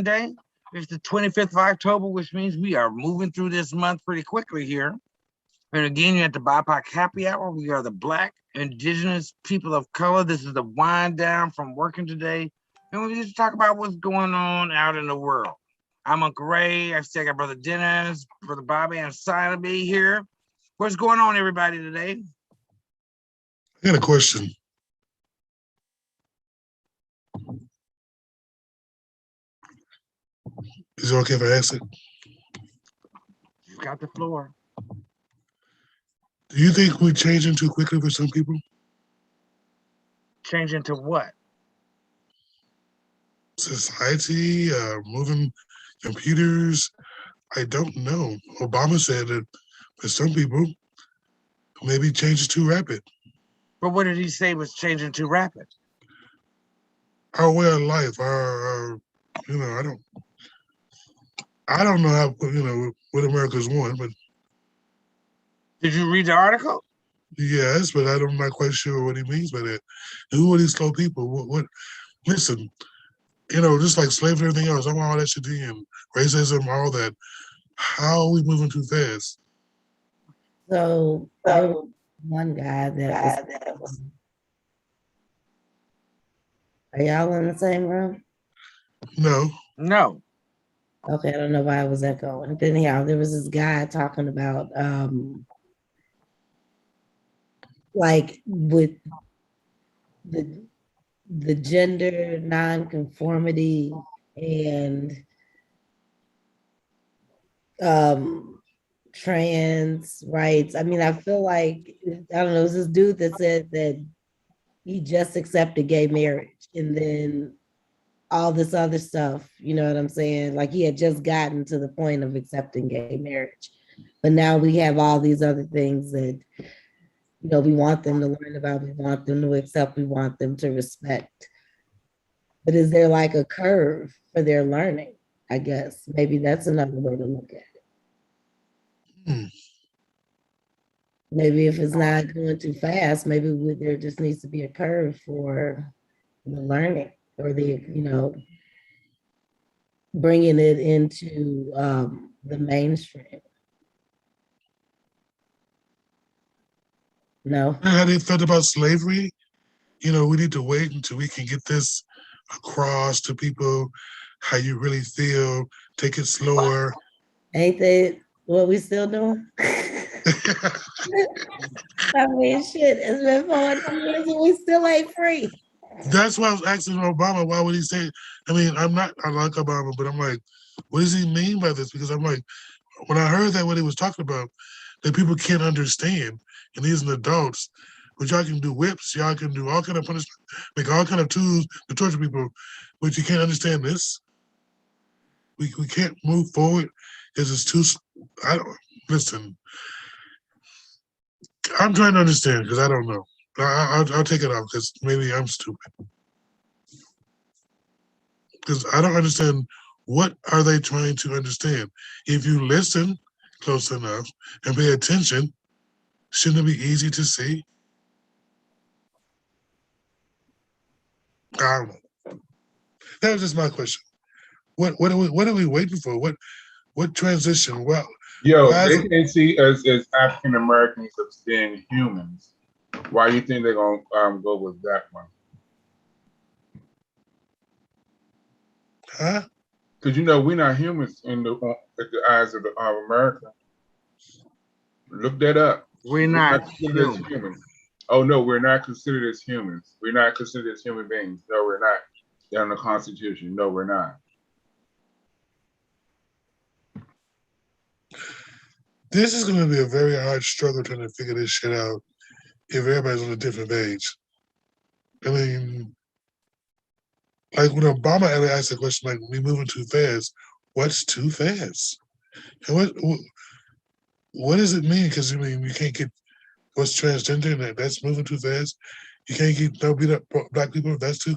Day. It's the 25th of October, which means we are moving through this month pretty quickly here. And again, you're at the Bipoc Happy Hour. We are the Black, Indigenous, people of color. This is the wind down from working today. And we just talk about what's going on out in the world. I'm Uncle Ray. I still got Brother Dennis, Brother Bobby, and Silent B here. What's going on, everybody, today? I got a question. Is it okay if I ask it? You got the floor. Do you think we're changing too quickly for some people? Changing to what? Society, moving computers. I don't know. Obama said that for some people, maybe change is too rapid. But what did he say was changing too rapid? Our way of life, our I don't know how, what America's want, but Did you read the article? yes, but I'm not quite sure what he means by that. And who are these slow people? Listen, just like slavery and everything else, I want all that shit in, racism, all that. How are we moving too fast? So there was one guy that was. Are y'all in the same room? No. No. Okay, I don't know why I was echoing. But anyhow, there was this guy talking about like with the gender nonconformity and trans rights. I mean, I feel like, I don't know, it was this dude that said that he just accepted gay marriage and then all this other stuff, you know what I'm saying? Like he had just gotten to the point of accepting gay marriage. But now we have all these other things that, we want them to learn about, we want them to accept, we want them to respect. But is there like a curve for their learning? I guess maybe that's another way to look at it. Maybe if it's not going too fast, maybe there just needs to be a curve for the learning or bringing it into the mainstream. No. How they felt about slavery? We need to wait until we can get this across to people, how you really feel, take it slower. Ain't that what we still doing? I mean, shit, it's been 40 years and we still ain't free. That's why I was asking Obama, why would he say, I like Obama, but I'm like, what does he mean by this? Because I'm like, when I heard that what he was talking about, that people can't understand, and these are adults, but y'all can do whips, y'all can do all kind of punishment, make all kind of tools to torture people, but you can't understand this. We can't move forward because it's too, listen, I'm trying to understand because I don't know. I'll take it off because maybe I'm stupid. Because I don't understand, what are they trying to understand? If you listen close enough and pay attention, shouldn't it be easy to see? I don't know. That was just my question. What are we waiting for? What transition? Well, they can't see us as African Americans as being humans. Why do you think they're gonna go with that one? Huh? Because we're not humans at the eyes of America. Look that up. We're not humans. Oh no, we're not considered as humans. We're not considered as human beings. No, we're not. They're in the Constitution. No, we're not. This is going to be a very hard struggle trying to figure this shit out if everybody's on a different page. I mean, like when Obama asked the question, like, we moving too fast. What's too fast? And what does it mean? Because you can't get what's transgender and that's moving too fast. You can't beat up black people. That's too.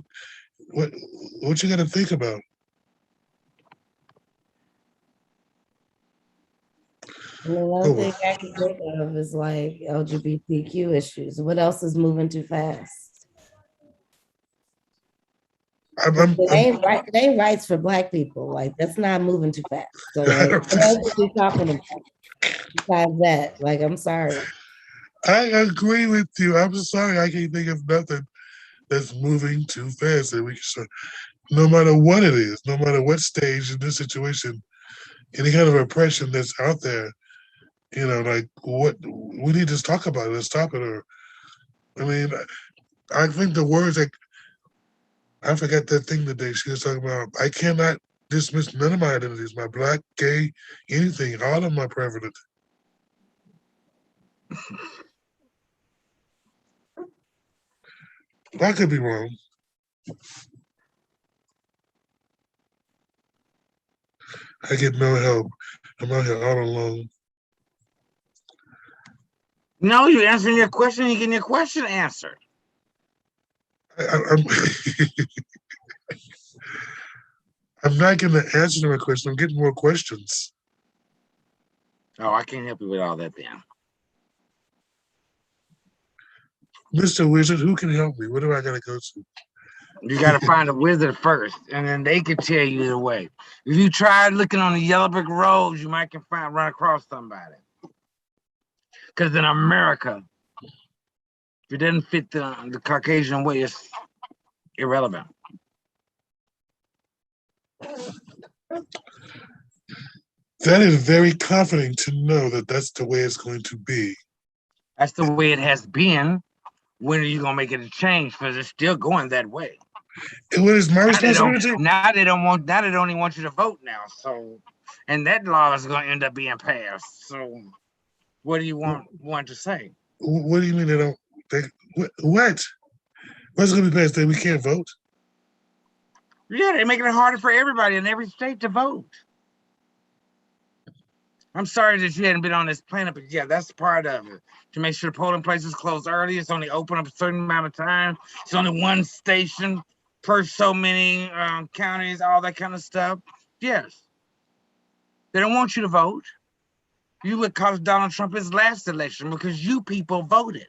What you got to think about? I mean, one thing I can think of is like LGBTQ issues. What else is moving too fast? It ain't right. It ain't rights for Black people. Like that's not moving too fast. So like, what else are we talking about besides that? Like, I'm sorry. I agree with you. I'm sorry, I can't think of nothing that's moving too fast that we can start. No matter what it is, no matter what stage in this situation, any kind of oppression that's out there, you know, like what we need to talk about it and stop it. Or, I mean, I think the words like I forgot that thing today. She was talking about I cannot dismiss none of my identities, my Black, gay, anything, all of my prevalent. I could be wrong. I get no help. I'm out here all alone. No, you're answering your question. You're getting your question answered. I'm I'm not getting the answer to my question. I'm getting more questions. Oh, I can't help you with all that then. Mr. Wizard, who can help me? Where do I gotta go to? You got to find a wizard first, and then they can tell you the way. If you try looking on the yellow brick roads, you might can run across somebody. Because in America, if it doesn't fit the Caucasian way, it's irrelevant. That is very comforting to know that that's the way it's going to be. That's the way it has been. When are you gonna make it a change? Because it's still going that way. And what is my responsibility? Now they don't even want you to vote now. So, and that law is gonna end up being passed. So, what do you want to say? What do you mean they don't? What? What's going to be passed that we can't vote? Yeah, they're making it harder for everybody in every state to vote. I'm sorry that you hadn't been on this planet, but yeah, that's part of it. To make sure the polling places close early, it's only open up a certain amount of time. It's only one station per so many counties, all that kind of stuff. Yes. They don't want you to vote. You would cost Donald Trump his last election because you people voted.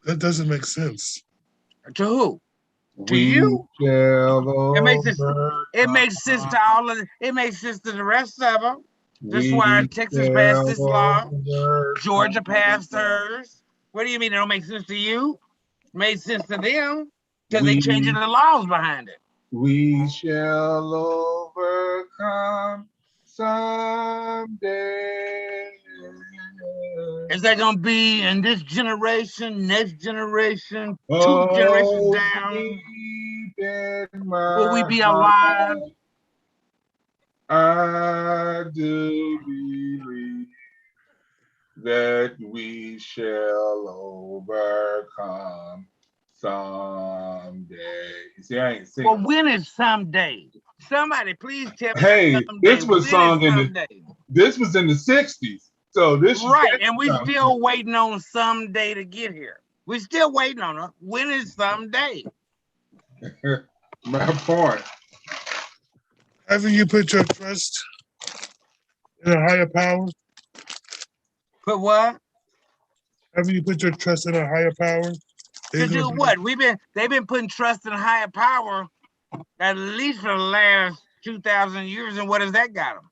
That doesn't make sense. To who? To you? It makes sense to all of it. It makes sense to the rest of them. That's why Texas passed this law. Georgia passed hers. What do you mean it don't make sense to you? It made sense to them because they changing the laws behind it. We shall overcome someday. Is that gonna be in this generation, next generation, two generations down? Will we be alive? I do believe that we shall overcome someday. See, I ain't singing. Well, when is someday? Somebody please tell me. Hey, someday. this was sung in the 60s. So this right, and we still waiting on someday to get here. We're still waiting on it. When is someday? My point. Haven't you put your trust in a higher power? Put what? Haven't you put your trust in a higher power? To do what? They've been putting trust in a higher power at least for the last 2,000 years, and what has that got them?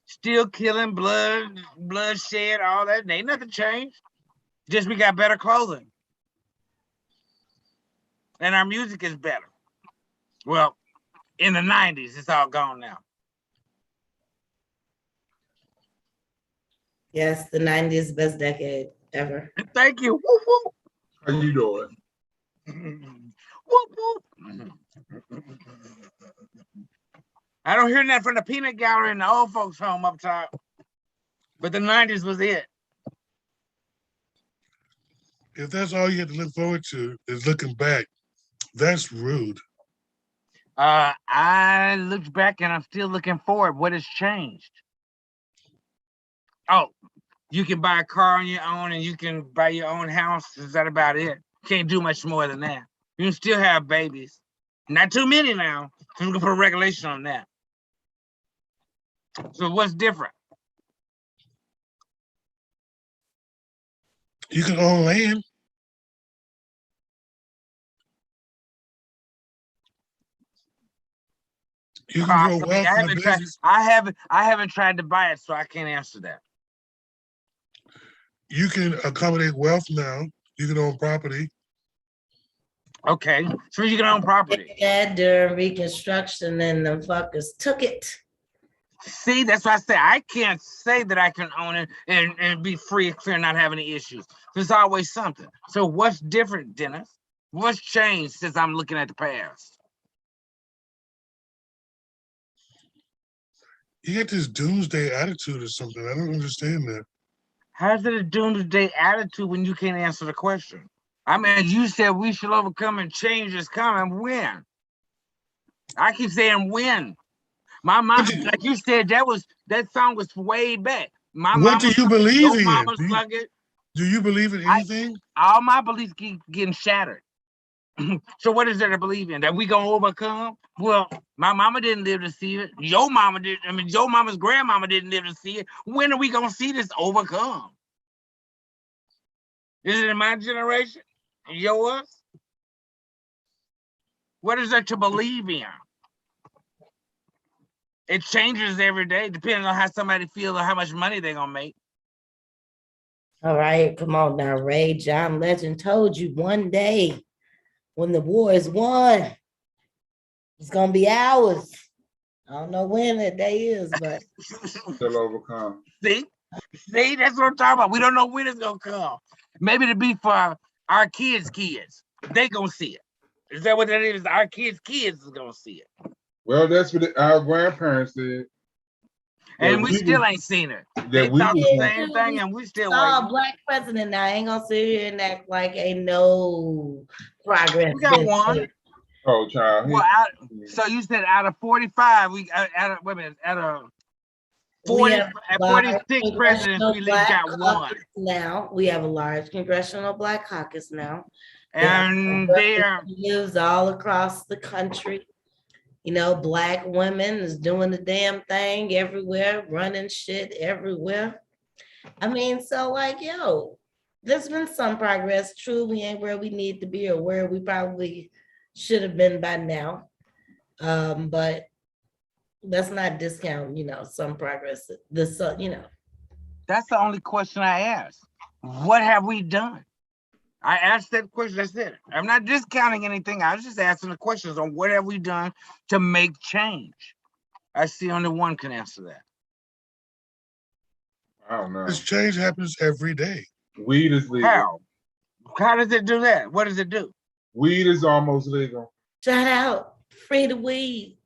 Still killing, bloodshed, all that. Ain't nothing changed. Just we got better clothing. And our music is better. Well, in the 90s, it's all gone now. Yes, the 90s best decade ever. Thank you. Woo, woo. How you doing? Woo, woo. I don't hear that from the peanut gallery and the old folks home up top. But the 90s was it. If that's all you have to look forward to is looking back, that's rude. I looked back and I'm still looking forward. What has changed? Oh, you can buy a car on your own and you can buy your own house. Is that about it? Can't do much more than that. You can still have babies. Not too many now. So we can put a regulation on that. So what's different? You can own land. You can grow Possibly. wealth I in a haven't tried. business. I haven't tried to buy it, so I can't answer that. You can accommodate wealth now. You can own property. Okay, so you can own property. Yeah, during Reconstruction and the fuckers took it. See, that's why I say I can't say that I can own it and be free and clear, and not have any issues. There's always something. So what's different, Dennis? What's changed since I'm looking at the past? You get this doomsday attitude or something. I don't understand that. How's it a doomsday attitude when you can't answer the question? I mean, you said we should overcome and change is coming. When? I keep saying when. My mom, like you said, that song was way back. My What do you believe your in? mama sung it. Do you believe in anything? All my beliefs keep getting shattered. So what is there to believe in? That we gonna overcome? Well, my mama didn't live to see it. Your mama did. I mean, your mama's grandmama didn't live to see it. When are we gonna see this overcome? Is it in my generation? Yours? What is there to believe in? It changes every day, depending on how somebody feels or how much money they're gonna make. All right, come on now, Ray. John Legend told you one day when the war is won, it's gonna be ours. I don't know when that day is, but Still overcome. See, that's what I'm talking about. We don't know when it's gonna come. Maybe it'll be for our kids' kids. They gonna see it. Is that what that is? Our kids' kids is gonna see it. Well, that's what our grandparents said. And we still ain't seen it. They That we thought the was- same thing, and we still saw a waiting. black president. Now I ain't gonna sit here and act like ain't no progress. We got been one. made. Oh, child. Well, so you said out of 45, wait a minute, out of We 40, have at large 46 presidents, we at least got caucus one. now. We have a large congressional black caucus now. And they are lives all across the country. You know, black women is doing the damn thing everywhere, running shit everywhere. I mean, so like, yo, there's been some progress. True, we ain't where we need to be or where we probably should have been by now. But let's not discount, you know, some progress. This, you know. That's the only question I asked. What have we done? I asked that question. That's it. I'm not discounting anything. I was just asking the questions on what have we done to make change. I see only one can answer that. I don't know. This change happens every day. Weed is legal. How? How does it do that? What does it do? Weed is almost legal. Shout out, free the weed.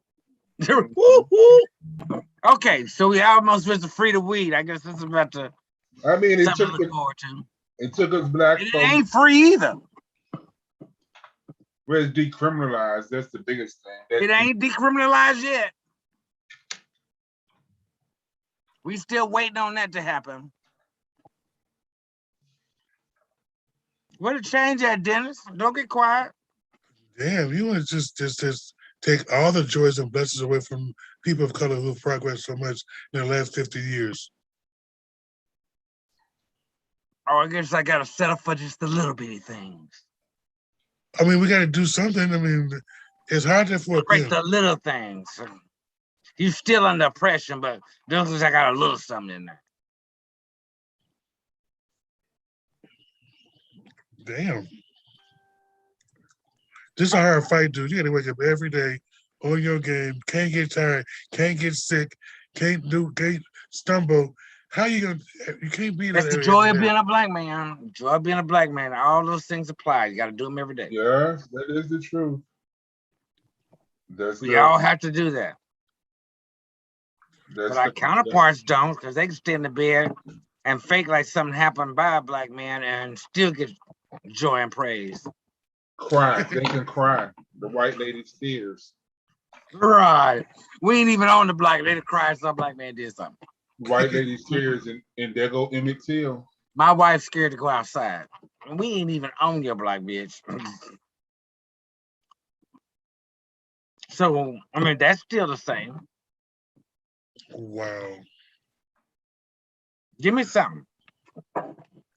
Woo, woo. Okay, so we almost went to free the weed. I guess this is about to I mean, it something took, to look forward to. it took us black And it folks. ain't free either. Where it's decriminalized. That's the biggest thing. It ain't decriminalized yet. We still waiting on that to happen. Where to change that, Dennis? Don't get quiet. Damn, you want to just take all the joys and blessings away from people of color who've progressed so much in the last 50 years. Oh, I guess I gotta settle for just the little bitty things. I mean, we got to do something. I mean, it's hard to for Break the little things. You still under oppression, but those I got a little something in there. Damn. This is a hard fight, dude. You got to wake up every day on your game. Can't get tired. Can't get sick. Can't stumble. How you gonna? You can't be. That's the joy of being a black man. Joy of being a black man. All those things apply. You got to do them every day. Yes, that is the truth. We all have to do that. But our counterparts don't, because they can stay in the bed and fake like something happened by a black man and still get joy and praise. Cry. They can cry. The white lady's tears. Right. We ain't even on the black lady cry. Some black man did something. White lady's tears, and there go Emmett Till. My wife's scared to go outside. We ain't even on your black bitch. So, I mean, that's still the same. Wow. Give me something.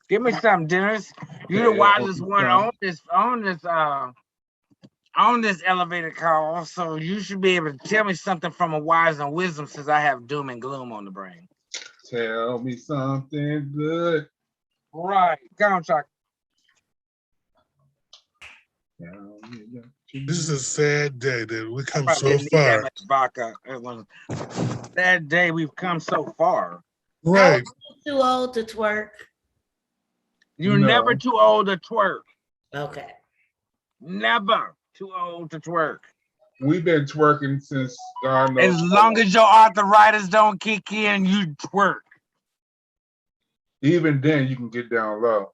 Give me some, Dennis. You're the wisest one on this elevator call, so you should be able to tell me something from a wise and wisdom since I have doom and gloom on the brain. Tell me something good. Right. Go on, Chuck. This is a sad day that we come Probably so didn't need that far. much vodka. It was that day we've come so far. Right. Too old to twerk. You're No. never too old to twerk. Okay. Never too old to twerk. We've been twerking since God knows. As long as your arthritis don't kick in, you twerk. Even then, you can get down low.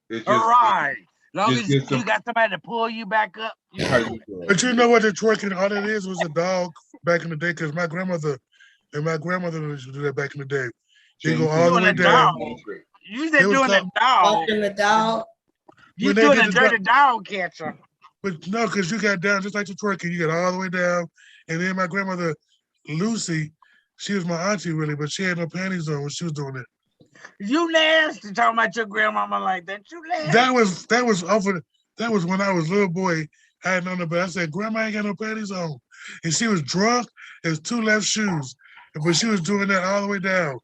It's just, All right. Long just as get some- you got somebody to pull you back up. how you doing? But you know what the twerking, all it is was a dog back in the day, because my grandmother used to do that back in the day. They go all the Doing way a down. dog. You They said would doing a come- dog. Walking the dog. You When they doing did a this dirty dog catcher. But no, because you got down just like the twerking, you got all the way down. And then my grandmother, Lucy, she was my auntie really, but she had no panties on when she was doing it. You nasty talking about your grandmama like that. You nasty. That was when I was a little boy. I had known about. I said, Grandma ain't got no panties on. And she was drunk. There's 2 left shoes. But she was doing that all the way down.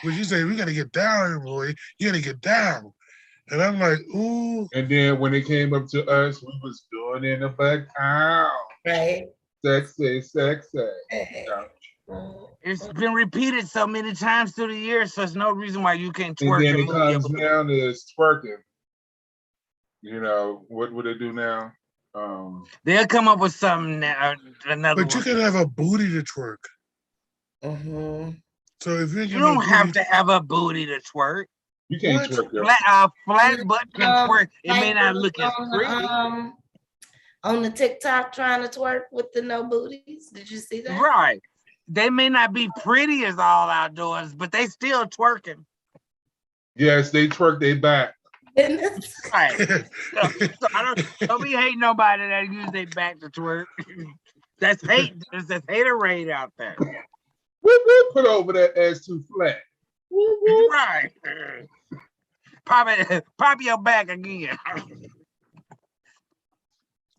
But she said, we gotta get down here, boy. You gotta get down. And I'm like, ooh. And then when it came up to us, we was doing it in the back town. Right. Sexy, sexy. It's been repeated so many times through the years, so there's no reason why you can't And twerk then and it move your comes booty. down to twerking. You know, what would they do now? They'll come up with something another But you one. can have a booty to twerk. Mm-hmm. So if you, You don't have to have a booty to twerk. You can't What? twerk your Flat butt can twerk. It may Like not look as on pretty. On the TikTok trying to twerk with the no booties. Did you see that? Right. They may not be pretty as all outdoors, but they still twerking. Yes, they twerk their back. Right. So don't be hating nobody that use their back to twerk. That's hate. There's haterade out there. Whoop, whoop, put over that ass too flat. Whoop, whoop. Right. Pop your back again.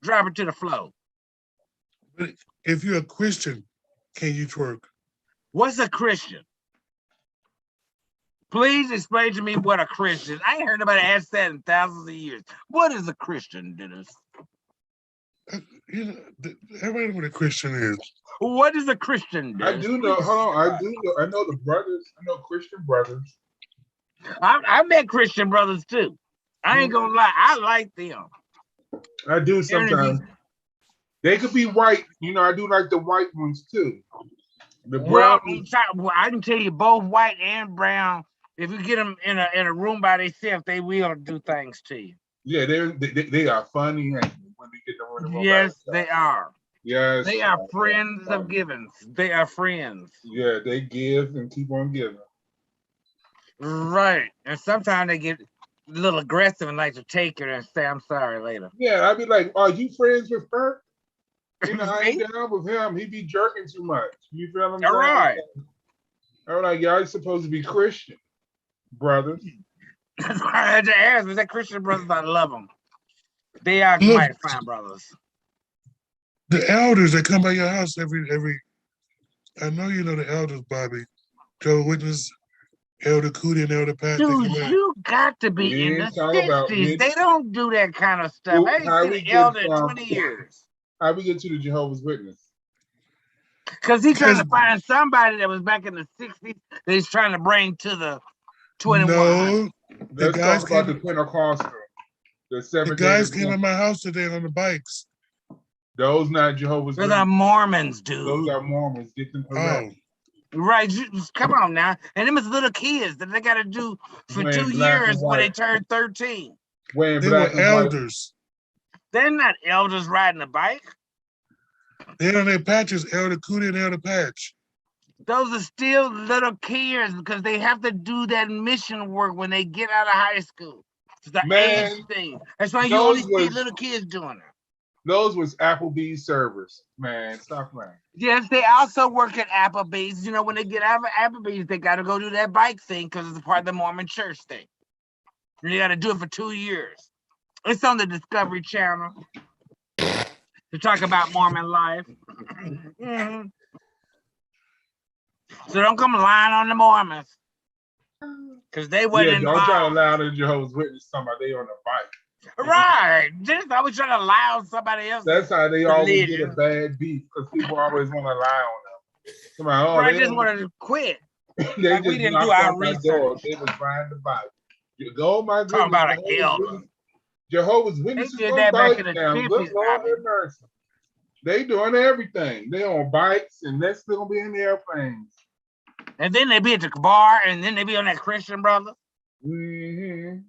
Drop it to the floor. If you're a Christian, can you twerk? What's a Christian? Please explain to me what a Christian. I ain't heard nobody ask that in thousands of years. What is a Christian, Dennis? You know, everybody know what a Christian is. What is a Christian, I Dennis? do know. Hold on. I do know. I know the brothers. I know Christian brothers. I met Christian brothers too. I ain't gonna lie. I like them. I do sometimes. They could be white. You know, I do like the white ones too. The brown. Well, I can tell you, both white and brown. If you get them in a room by themselves, they will do things to you. Yeah, they are funny when they get them in the room. Yes, they are. Yes, They are friends of givens. They are friends. Yeah, they give and keep on giving. Right. And sometimes they get a little aggressive and like to take it and say, I'm sorry later. Yeah, I'd be like, are you friends with her? You know, I ain't down with him. He be jerking too much. You feel what I'm saying? All right. I'm like, y'all supposed to be Christian, brothers. I had to ask, was that Christian brothers? I love them. They are Look. mighty fine brothers. The elders that come by your house every. I know you know the elders, Bobby. Joe Witness, Elder Cootie, and Elder Pat. Dude, you got to be We in the ain't talking about 60s. it. They don't do that kind of stuff. I How ain't we seen get an elder in from- 20 years. How we get to the Jehovah's Witness? Because he's trying to Because- find somebody that was back in the 60s that he's trying to bring to the 21. No, the Let's guys talk about came. the Pentecostal. The The Seventh guys Day came at Adventist. my house today on the bikes. Those not Jehovah's Those are Witnesses. Mormons, Those dude. are Mormons. Get them correct. Oh, Right, just come on now. And them is little kids that they got to do for Wearing 2 black and years when they white. turn 13. Wearing they were black and white. elders. They're not elders riding a bike. They had on their patches, Elder Cootie and Elder Patch. Those are still little kids because they have to do that mission work when they get out of high school. It's the Man, age thing. That's why you those only see was- little kids doing it. Those was Applebee's servers. Man, stop playing. Yes, they also work at Applebee's. You know, when they get out of Applebee's, they got to go do that bike thing because it's a part of the Mormon church thing. And you got to do it for 2 years. It's on the Discovery Channel to talk about Mormon life. Mhm. So don't come lying on the Mormons. Because they Yeah, wasn't don't try to involved. lie to Jehovah's Witness talking about they on the bike. Right. Just always trying to lie on somebody else. That's how they always get a Religion. bad beef because people always want to lie on them. Somebody, oh, Right, they just don't- wanted to quit. they Like, we just didn't do knocked our out that door. research. They was riding the bike. You go, oh my Talking goodness. about an elder. Jehovah's Witnesses did on that back bikes in the now. 50s, Good Lord Bobby. have mercy. They doing everything. They on bikes and they're still gonna be in the airplanes. And then they be at the bar, and then they be on that Christian brother. Mm-hmm.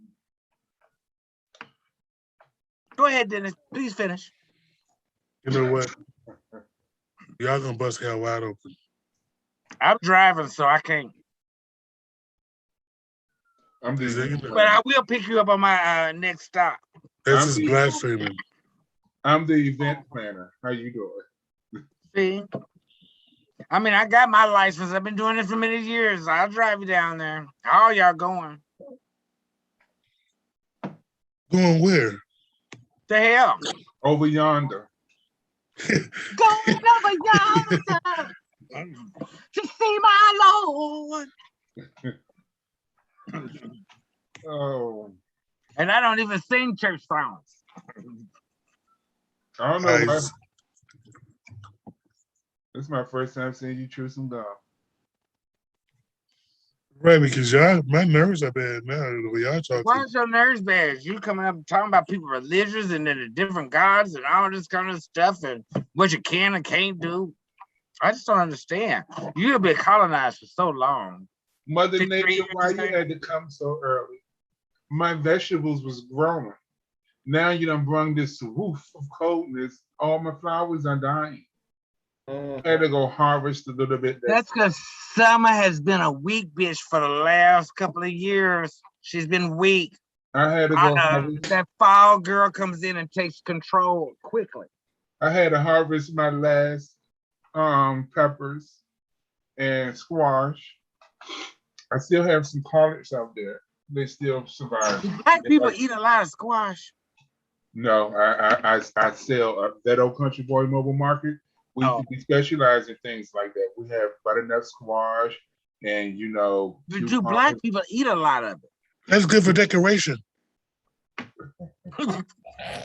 Go ahead, Dennis. Please finish. You know what? Y'all gonna bust hell wide open. I'm driving, so I can't. I'm Is that- the But I will pick you up on my next stop. That's I'm just the- blasphemy. I'm the event planner. How you doing? See? I mean, I got my license. I've been doing it for many years. I'll drive you down there. All y'all going. Going where? The hell? Over yonder. Going over yonder to see my Lord. Oh, And I don't even sing church songs. I don't know why. Nice. This is my first time seeing you chew some gum. Right, because y'all, my nerves are bad now. The way y'all Why talking. is your nerves bad? You coming up talking about people religious and then the different gods and all this kind of stuff and what you can and can't do. I just don't understand. You've been colonized for so long. Mother 53 Nature, years, why you you say? had to come so early? My vegetables was growing. Now you done brung this woof of coldness. All my flowers are dying. I had to go harvest a little bit. That's because Summer has been a weak bitch for the last couple of years. She's been weak. I had to go harvest. That fall girl comes in and takes control quickly. I had to harvest my last peppers and squash. I still have some collards out there. They still survive. Black people eat a lot of squash. No, I sell at that old country boy mobile market. We specialize in things like that. We have butternut squash and Do black people eat a lot of it? That's good for decoration.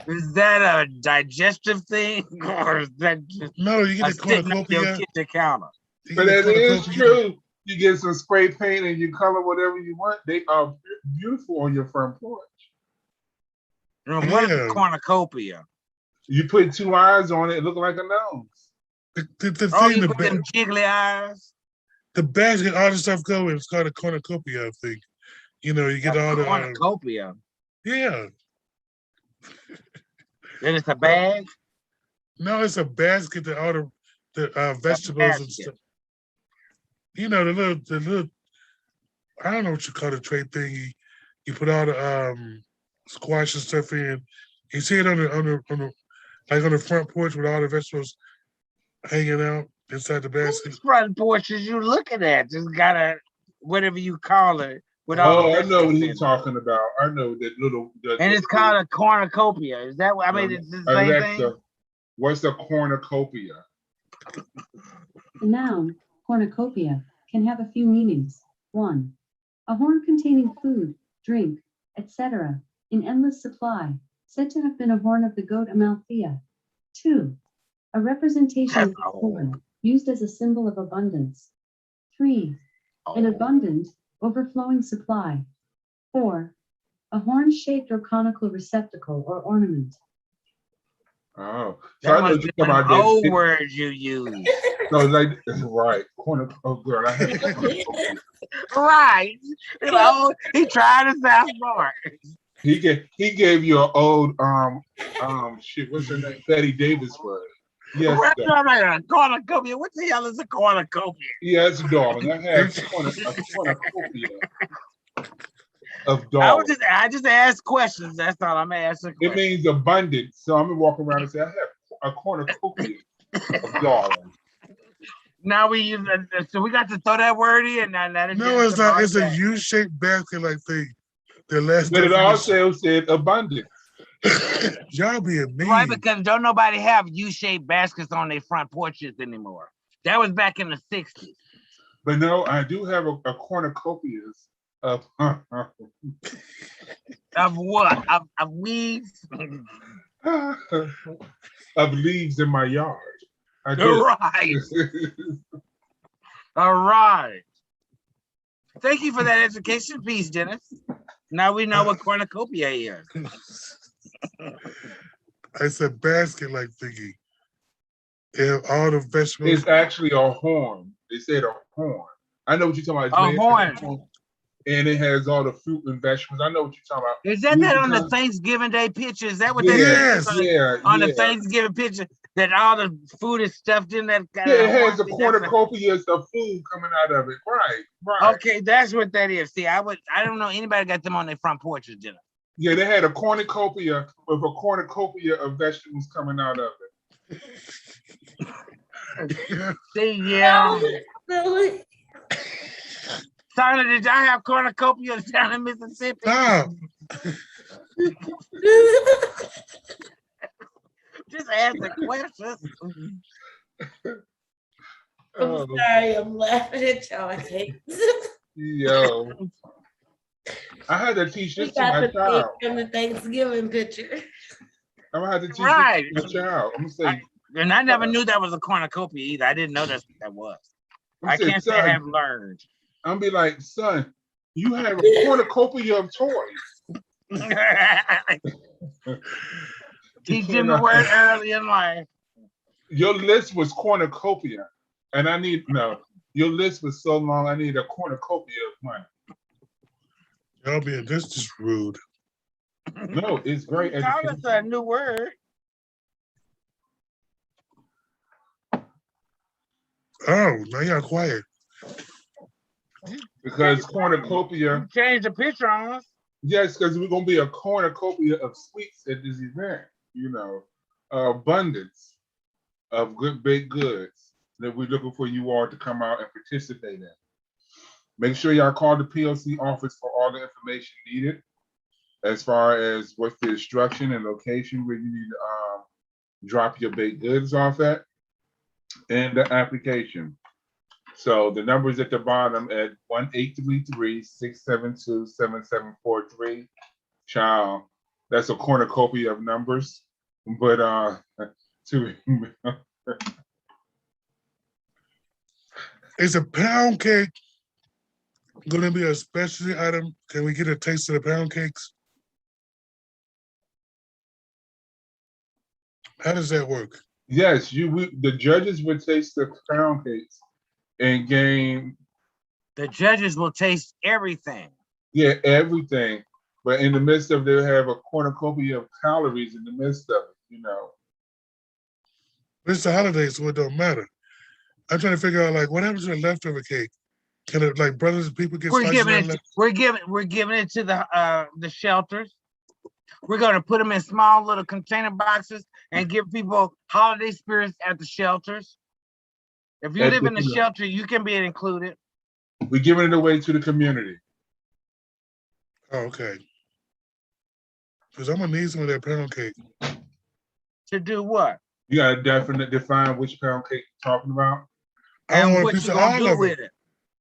Is that a digestive thing or is that just No, you get the sitting up your cornucopia. kitchen counter? You But get that the is cornucopia. true. You get some spray paint and you color whatever you want. They are beautiful on your front porch. And what is a Yeah. cornucopia? You put 2 eyes on it, it look like a nose. The Oh, thing, you put them jiggly eyes? the basket, all the stuff going. It's called a cornucopia, I think. You get all the cornucopia. yeah. Then it's a bag. No, it's a basket that all the vegetables and basket. stuff. The little I don't know what you call the tray thing. You put all the squash and stuff in. You see it on the front porch with all the vegetables hanging out inside the basket. Whose front porches you looking at? Just got a whatever you call it with all Oh, the I know what vegetables in he's it. talking about. I know that little. And it's called a cornucopia. Is that what I mean? It's the same Alexa, thing. what's a cornucopia? The noun cornucopia can have a few meanings. 1. A horn containing food, drink, etc., in endless supply, said to have been a horn of the goat Amalthea. 2. A representation of the horn, used as a symbol of abundance. 3. An abundant, overflowing supply. 4. A horn-shaped or conical receptacle or ornament. Oh, so That I know must you be talking an about that. old word you use. So like, right, corner. Oh, girl, I had a cornucopia. Right. He tried to sound smart. He gave you an old shit. What's her name? Betty Davis word. Yes, What's darling. that? A cornucopia? What the hell is a cornucopia? Yes, darling. I have a cornucopia of I dollars. just ask questions. That's all I'm asking. It Questions. means abundance. So I'm gonna walk around and say I have a cornucopia of dollars. Now we use so we got to throw that word in. Now No, it's not. It's a U-shaped basket like thing The last But it definition. also said abundance. Y'all being mean. Right, because don't nobody have U-shaped baskets on their front porches anymore. That was back in the 60s. But no, I do have a cornucopias of Of what? Of weeds? of leaves in my yard. I do. Right. All right. Thank you for that education piece, Dennis. Now we know what cornucopia is. It's a basket-like thingy. And all the vegetables. It's actually a horn. They said a horn. I know what you're talking about. A horn. And it has all the fruit and vegetables. I know what you're talking about. Is that on the Thanksgiving Day picture? Is that what that Yes. is? On the Thanksgiving picture, that all the food is stuffed in that. Yeah, it has a cornucopia of food coming out of it. Right. Okay, that's what that is. See, I don't know anybody got them on their front porches, did Yeah, they had a cornucopia with a cornucopia of vegetables coming out of it. See, yeah. Really? Tyler, did y'all have cornucopias down in Mississippi? Stop. Just ask the questions. I'm sorry, I'm laughing at y'all. I can't. Yo. I had to teach We this to my got the child. thing from the Thanksgiving picture. I'm gonna have to teach Right. this to my child. I'm gonna say, And I never knew that was a cornucopia either. I didn't know that's what that was. I can't say I have learned. I'm be like, son, you have a cornucopia of toys. Teach him the word early in life. Your list was cornucopia, and your list was so long. I need a cornucopia of money. Y'all being just rude. No, it's great Taught us education. a new word. Oh, now y'all quiet. Because cornucopia, Change the picture on us. yes, because we're gonna be a cornucopia of sweets at this event. Abundance of good baked goods that we're looking for you all to come out and participate in. Make sure y'all call the POC office for all the information needed, as far as what's the instruction and location where you need to drop your baked goods off at, and the application. So the number is at the bottom at 1-833-672-7743. Child, that's a cornucopia of numbers, but Is a pound cake gonna be a specialty item? Can we get a taste of the pound cakes? How does that work? yes, the judges would taste the pound cakes and gain The judges will taste everything. everything, but in the midst of they'll have a cornucopia of calories in the midst of it. It's the holidays, so it don't matter. I'm trying to figure out like what happens to the leftover cake. Can it like brothers and people get We're slices giving out it. left? We're giving it to the shelters. We're gonna put them in small little container boxes and give people holiday spirits at the shelters. If you live in the shelter, you can be included. We're giving it away to the community. Oh, okay. Because I'm gonna need some of that pound cake. To do what? You gotta definitely define which pound cake you're talking about. I And want a what piece you of gonna all do of with it. it?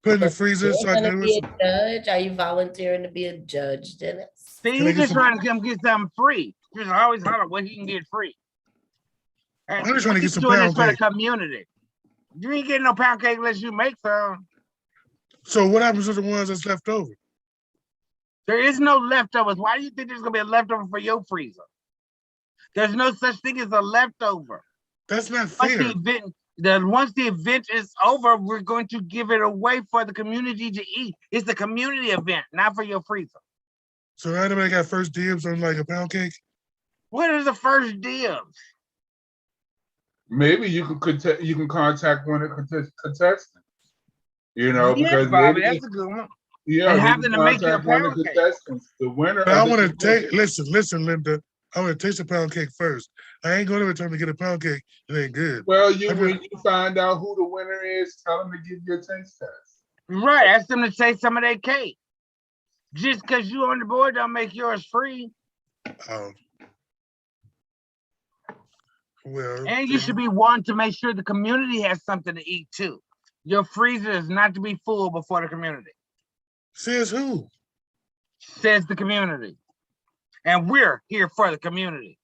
Put in the freezer You're so I gonna can be a judge? Are you volunteering to be a judge, Dennis? See, Can I he's get just some- trying to come get something free. Just always holler what he can get free. And I'm just trying to get he's some doing this pound for the cake. community. You ain't getting no pound cake unless you make some. So what happens to the ones that's left over? There is no leftovers. Why do you think there's gonna be a leftover for your freezer? There's no such thing as a leftover. That's not Once fair. once the event is over, we're going to give it away for the community to eat. It's the community event, not for your freezer. So anybody got first dibs on like a pound cake? What is the first dibs? Maybe you can contact one of the contestants. Yeah, Because Bobby, maybe that's a good one. yeah, and they have can them to make you a contact one of pound the cake. contestants. The winner. But I of the want to contest- listen, Linda. I want to taste a pound cake first. I ain't going to return to get a pound cake. It ain't good. Well, I'm when you find out who the winner is, tell them to give you a taste test. Right, ask them to taste some of their cake. Just because you on the board don't make yours free. Um, well, And you should be wanting to make sure the community has something to eat too. Your freezer is not to be full before the community, says who? says the community. And we're here for the community.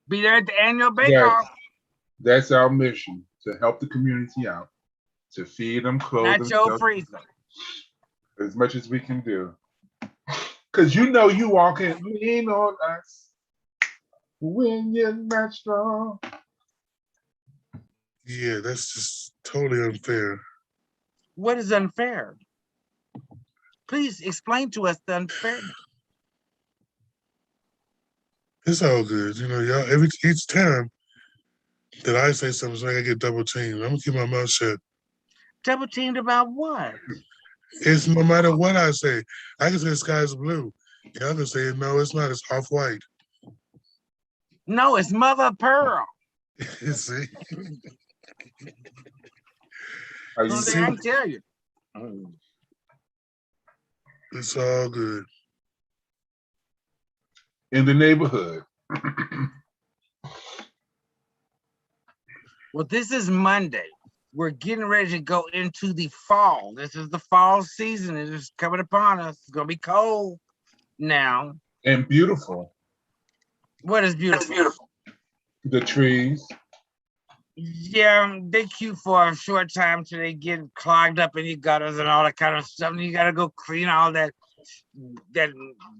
Be there at the annual bake-off, That's our mission, to help the community out, to feed them, clothe not them, your shelter freezer. as much as we can do. Because you all can lean on us when you're not strong. Yeah, that's just totally unfair. What is unfair? Please explain to us the unfairness. It's all good. You know, y'all, each time that I say something, I get double teamed. I'm gonna keep my mouth shut. Double teamed about what? It's no matter what I say. I can say the sky's blue. Y'all can say, no, it's not. It's off-white. No, it's mother of pearl. See? Are you Only thing I can tell you. It's all good. in the neighborhood? Well, this is Monday. We're getting ready to go into the fall. This is the fall season. It is coming upon us. It's gonna be cold now. And beautiful. What is beautiful? The trees. Yeah, they cute for a short time till they get clogged up in your gutters and all that kind of stuff. And you gotta go clean all that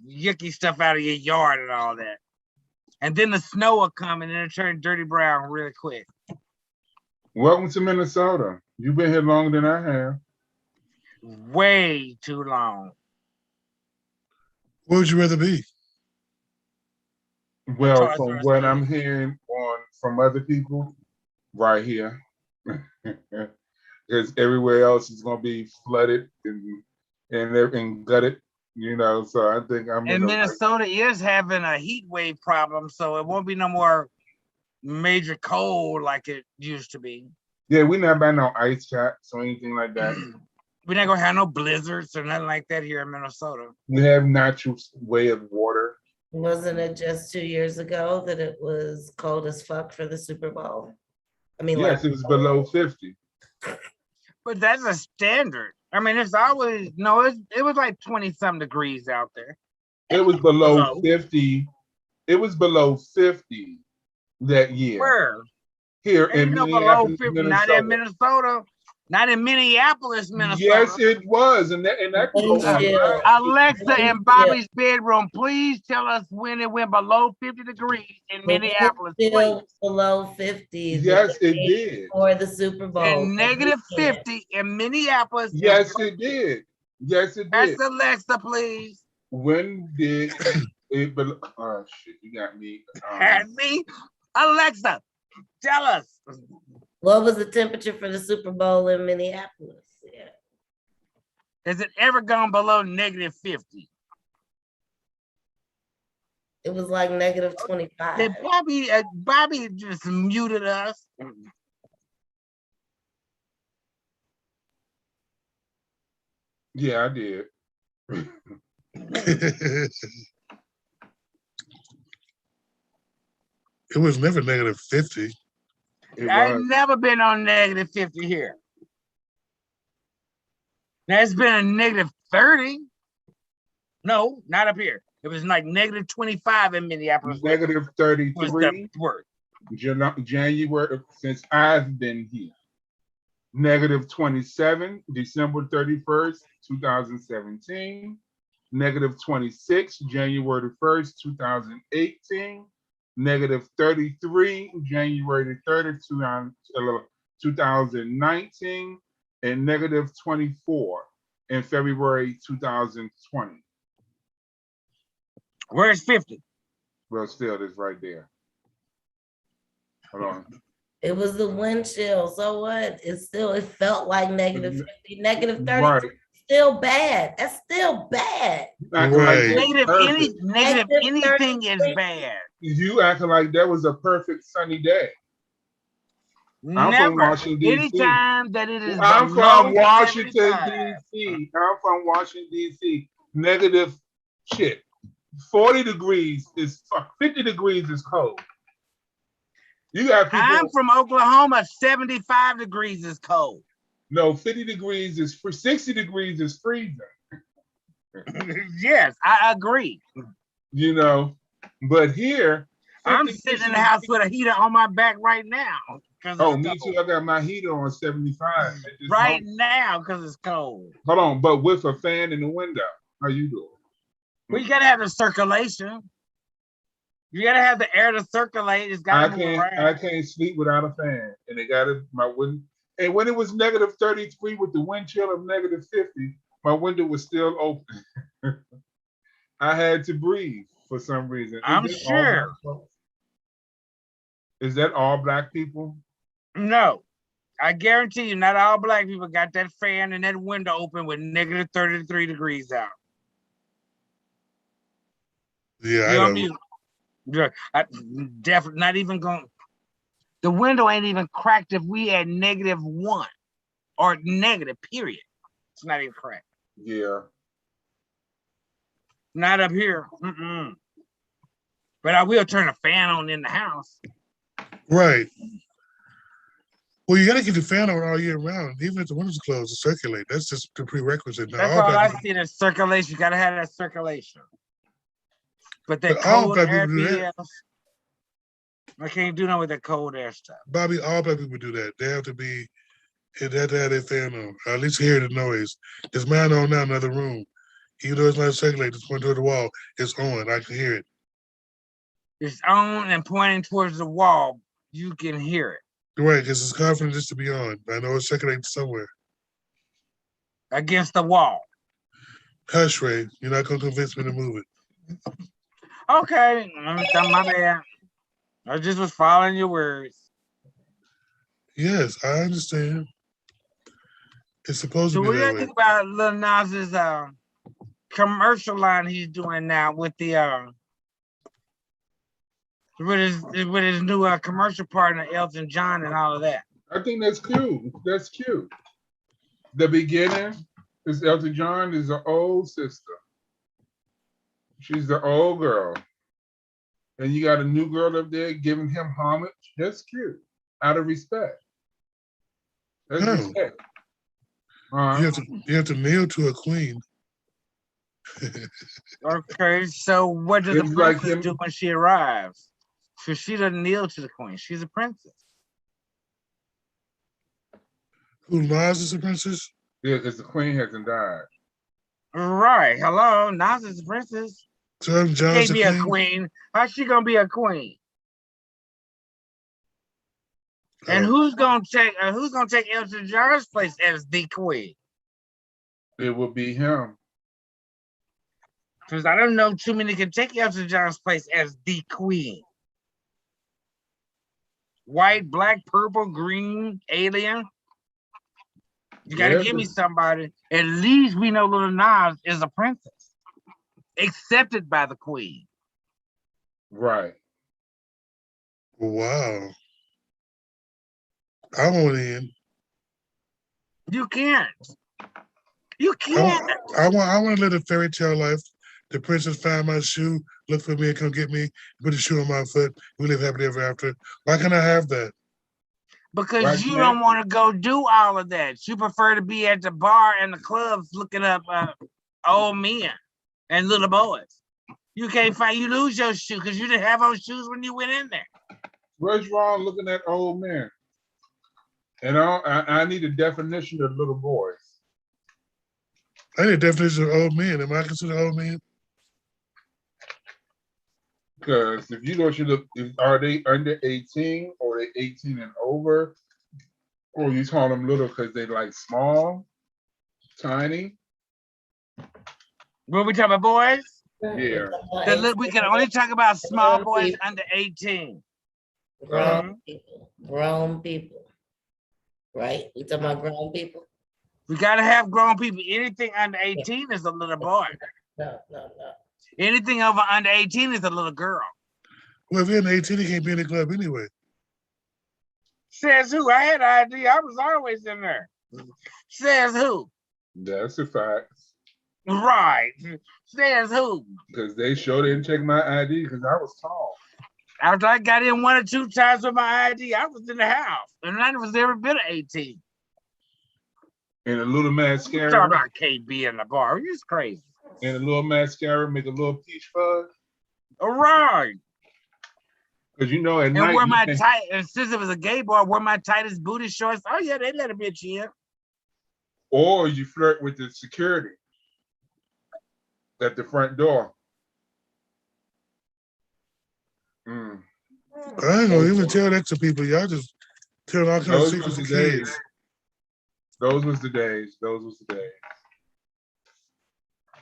yucky stuff out of your yard and all that. And then the snow will come and it'll turn dirty brown really quick. Welcome to Minnesota. You've been here longer than I have. Way too long. Where would you rather be? Well, Toys from R Us. what I'm hearing from other people, right here, because everywhere else is going to be flooded and gutted, you know. So I think I'm And Minnesota is having a heat wave problem, so it won't be no more major cold like it used to be. Yeah, we're not by no ice caps or anything like that. We're not gonna have no blizzards or nothing like that here in Minnesota. We have natural way of water. Wasn't it just 2 years ago that it was cold as fuck for the Super Bowl? I mean, Yes, it was below 50. But that's a standard. I mean, it's always it was like 20-some degrees out there. It was below 50. It was below 50 that year. Where? Here Ain't in no below Minneapolis, 50, not in Minnesota. Not in Minneapolis, Minnesota. Yes, it was, and that can go on. Alexa in Bobby's bedroom, please tell us when it went below 50 degrees in Minneapolis. Still below 50. Yes, it did. For the Super Bowl. And negative 50 in Minneapolis. Yes, it did. Yes, it did. That's Alexa, please. When did it? Oh shit! You got me. Had me, Alexa. Tell us. What was the temperature for the Super Bowl in Minneapolis? Yeah. Has it ever gone below negative 50? It was like negative 25. Did Bobby just muted us? Yeah, I did. It was never negative 50. I've never been on negative 50 here. Now it's been a negative 30. No, not up here. It was like negative 25 in Minneapolis. Negative 33. January since I've been here. Negative 27, December 31st, 2017. Negative 26, January 1st, 2018. Negative 33, January 30th, 2019, and negative 24 in February 2020. Where's 50? Well, still, it's right there. Hold on. It was the wind chill. So what? It felt like negative 50, negative 30. Right. Still bad. That's still bad. Right. Negative anything 33. is bad. You acting like that was a perfect sunny day. I'm from Never. Washington, D.C. Anytime that it is I'm below from Washington, 75. D.C. I'm from Washington, D.C. Negative shit. 40 degrees is 50 degrees is cold. You got people. I'm from Oklahoma. 75 degrees is cold. No, 50 degrees is 60 degrees is freezing. Yes, I agree. You know, but here, I'm 50, sitting in 60 the house with a heater on my back right now. Oh, me too. I got my heater on 75. Right now because it's cold. Hold on, but with a fan in the window. How you doing? Well, you gotta have the circulation. You gotta have the air to circulate. It's gotta move around. I can't sleep without a fan, and it got my window. And when it was negative 33 with the wind chill of negative 50, my window was still open. I had to breathe for some reason. I'm sure. Is that all black people? No, I guarantee you, not all black people got that fan and that window open with negative 33 degrees out. Yeah, You I know know. what I mean? Definitely not even going. The window ain't even cracked if we at -1 or negative, period. It's not even cracked. Yeah. Not up here. But I will turn a fan on in the house. Right. Well, you got to keep the fan on all year round, even if the windows closed to circulate. That's just the prerequisite. Now, That's all I see. The circulation. You gotta have that circulation. But that all cold black air people do that. BS, I can't do nothing with that cold air stuff. Bobby, all black people do that. They have to have their fan on, or at least hear the noise. There's mine on now in another room. Even though it's not circulating, it's pointing toward the wall. It's on. I can hear it. It's on and pointing towards the wall. You can hear it. Right, because it's confident just to be on. I know it's circulating somewhere. Against the wall. Hush, Ray. You're not going to convince me to move it. Okay, my bad. I just was following your words. Yes, I understand. It's supposed So to what be do that you way. think about Lil Nas's commercial line he's doing now with the with his new commercial partner Elton John and all of that? I think that's cute. That's cute. The beginning is Elton John is an old sister. She's the old girl. And you got a new girl up there giving him homage. That's cute. Out of respect. That's respect. You have to kneel to a queen. Okay, so what does the It's like princess him- do when she arrives? So she doesn't kneel to the queen. She's a princess. Who, Nas is a princess? Yeah, because the queen hasn't died. Right. Hello, Nas is a princess. So Elton She John's can't the be a queen? queen. How's she gonna be a queen? And Oh. who's gonna take Elton John's place as the queen? It will be him. Because I don't know too many can take Elton John's place as the queen. White, black, purple, green, alien. You gotta give me somebody. At least we know Little Nas is a princess, accepted by the queen. Right. Wow. I want in. You can't. You can't. I want to live a fairy tale life. The princess found my shoe, look for me and come get me, put the shoe on my foot. We live happily ever after. Why can't I have that? Because you don't want to go do all of that. You prefer to be at the bar and the clubs looking up old men and little boys. You can't find, you lose your shoe because you didn't have those shoes when you went in there. What's wrong looking at old men? And I need a definition of little boys. I need a definition of old men. Am I considered old man? Because if you go to look, are they under 18 or they 18 and over? Or you call them little because they like small, tiny? When we talk about boys, Yeah. we can only talk about small boys under 18. Grown people. Right? We talking about grown people? We gotta have grown people. Anything under 18 is a little boy. No. Anything over under 18 is a little girl. Well, if you're in 18, you can't be in the club anyway. Says who? I had ID. I was always in there. Says who? That's a fact. Right. Says who? Because they sure didn't check my ID because I was tall. After I got in 1 or 2 times with my ID, I was in the house. And I was every bit of 18. And a little mascara. Talk about KB in the bar. You're crazy. And a little mascara, make a little peach fuzz. All right. Because you know at And night. wear my tight, and since it was a gay bar, wear my tightest booty shorts. Oh yeah, they let a bitch in. Or you flirt with the security at the front door. Mm. I ain't gonna even tell that to people. Y'all just tell all kinds of Those secrets was to the kids. days. Those was the days. Those was the days.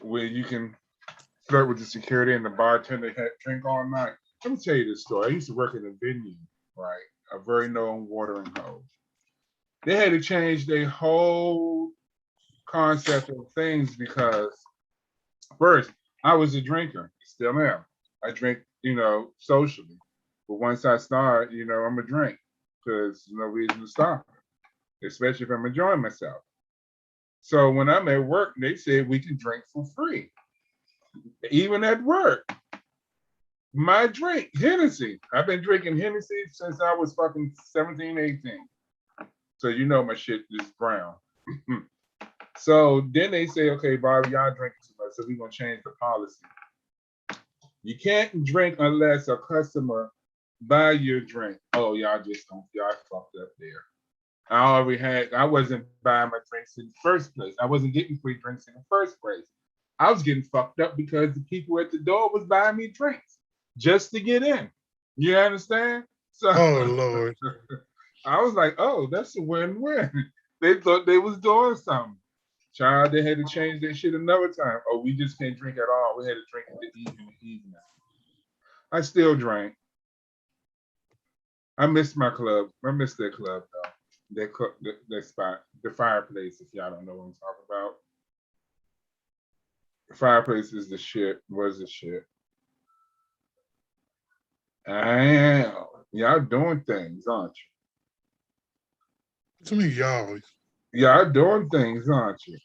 Where you can flirt with the security and the bartender had drink all night. Let me tell you this story. I used to work at a venue, right? A very known watering hole. They had to change their whole concept of things because first, I was a drinker, still am. I drink, socially. But once I start, I'm a drink because there's no reason to stop, especially if I'm enjoying myself. So when I'm at work, they said we can drink for free. Even at work. My drink, Hennessy. I've been drinking Hennessy since I was fucking 17, 18. So my shit is brown. So then they say, okay, Bobby, y'all drinking too much, so we're gonna change the policy. You can't drink unless a customer buy your drink. Oh, y'all fucked up there. I wasn't buying my drinks in the first place. I wasn't getting free drinks in the first place. I was getting fucked up because the people at the door was buying me drinks just to get in. You understand? So, oh Lord. I was like, oh, that's a win-win. They thought they was doing something. Child, they had to change their shit another time. Oh, we just can't drink at all. We had to drink in the evening. I still drank. I missed my club. I missed their club though. Their spot, the fireplace. If y'all don't know what I'm talking about, the fireplace is the shit. Was the shit. Y'all doing things, aren't you? To me, y'all. Y'all doing things, aren't you?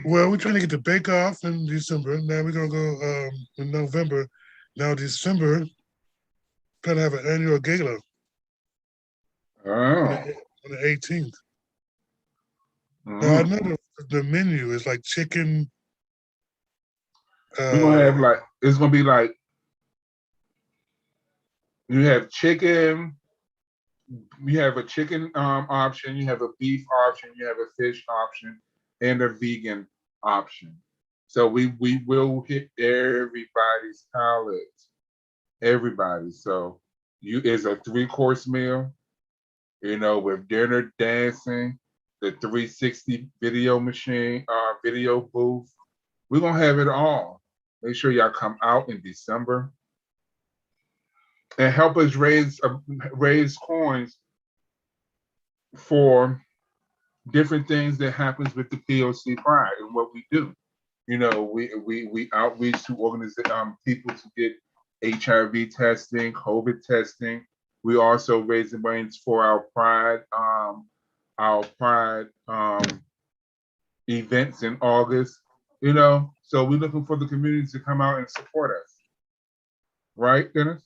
Well, we're trying to get the bake off in December. Now we're gonna go in November. Now December, trying to have an annual gala. Oh. On the 18th. Mm. Now I know the menu is like chicken. We're gonna have it's gonna be like you have chicken. You have a chicken option. You have a beef option. You have a fish option, and a vegan option. So we will hit everybody's palate. Everybody. So it's a 3-course meal. With dinner, dancing, the 360 video machine, video booth. We're gonna have it all. Make sure y'all come out in December and help us raise coins for different things that happens with the POC Pride and what we do. We outreach to people to get HIV testing, COVID testing. We also raise the money for our Pride events in August. So we're looking for the community to come out and support us. Right, Dennis?